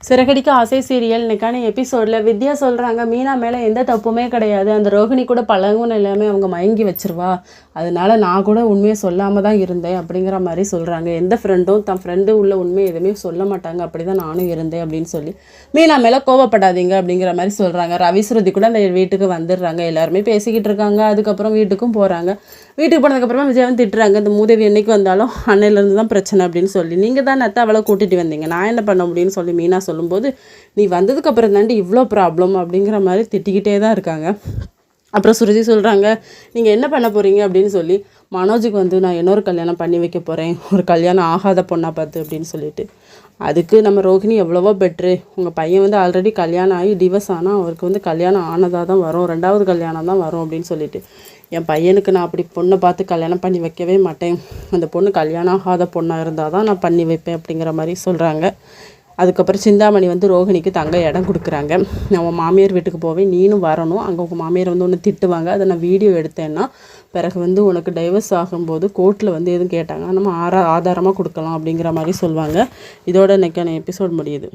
சிறகடிக்க ஆசை சீரியல் இன்னைக்கான எபிசோடில் வித்யா சொல்கிறாங்க மீனா மேலே எந்த தப்புமே கிடையாது, அந்த ரோஹிணி கூட பழகும் எல்லாமே அவங்க மயங்கி வச்சிருவா, அதனால நான் கூட உண்மையை சொல்லாமல் தான் இருந்தேன் அப்படிங்கிற மாதிரி சொல்கிறாங்க. எந்த ஃப்ரெண்டும் தன் ஃப்ரெண்டு உள்ள உண்மையை எதுவுமே சொல்ல மாட்டாங்க, அப்படி தான் நானும் இருந்தேன் அப்படின்னு சொல்லி மீனா மேலே கோவப்படாதீங்க அப்படிங்கிற மாதிரி சொல்கிறாங்க. ரவி ஸ்ருதி கூட அந்த வீட்டுக்கு வந்துடுறாங்க, எல்லாருமே பேசிக்கிட்டு இருக்காங்க. அதுக்கப்புறம் வீட்டுக்கும் போகிறாங்க. வீட்டுக்கு போனதுக்கப்புறமா விஜயவன் திட்டுறாங்க, இந்த மூதேவி என்னைக்கு வந்தாலும் அன்னையிலேருந்து தான் பிரச்சனை அப்படின்னு சொல்லி, நீங்கள் தான் நத்த அவளை கூட்டிகிட்டு வந்தீங்க, நான் என்ன பண்ண முடியும்னு சொல்லி மீனா சொல்லும்போது, நீ வந்ததுக்கப்புறம் தாண்டி இவ்வளோ ப்ராப்ளம் அப்படிங்கிற மாதிரி திட்டிக்கிட்டே தான் இருக்காங்க. அப்புறம் சுருதி சொல்கிறாங்க, நீங்கள் என்ன பண்ண போகிறீங்க அப்படின்னு சொல்லி, மனோஜுக்கு வந்து நான் இன்னொரு கல்யாணம் பண்ணி வைக்க போகிறேன், ஒரு கல்யாணம் ஆகாத பொண்ணாக பார்த்து அப்படின்னு சொல்லிட்டு. அதுக்கு நம்ம ரோஹிணி எவ்வளவோ பெட்ரு, உங்கள் பையன் வந்து ஆல்ரெடி கல்யாணம் ஆகி டிவர்ஸ் ஆனால் அவருக்கு வந்து கல்யாணம் ஆனதாக தான் வரும், 2வது கல்யாணம் தான் வரும் அப்படின்னு சொல்லிட்டு, என் பையனுக்கு நான் அப்படி பொண்ணை பார்த்து கல்யாணம் பண்ணி வைக்கவே மாட்டேன், அந்த பொண்ணு கல்யாணம் ஆகாத பொண்ணாக இருந்தால் தான் நான் பண்ணி வைப்பேன் அப்படிங்கிற மாதிரி சொல்கிறாங்க. அதுக்கப்புறம் சிந்தாமணி வந்து ரோஹிணிக்கு தங்க இடம் கொடுக்குறாங்க. நான் உன் மாமியார் வீட்டுக்கு போவேன், நீனும் வரணும், அங்கே உங்கள் மாமியார் வந்து ஒன்று திட்டுவாங்க, அதை நான் வீடியோ எடுத்தேன்னா பிறகு வந்து உனக்கு டைவர்ஸ் ஆகும்போது கோர்ட்டில் வந்து எதுவும் கேட்டாங்கன்னா நம்ம ஆதாரமாக கொடுக்கலாம் அப்படிங்கிற மாதிரி சொல்லுவாங்க. இதோட இன்னைக்கான எபிசோட் முடியுது.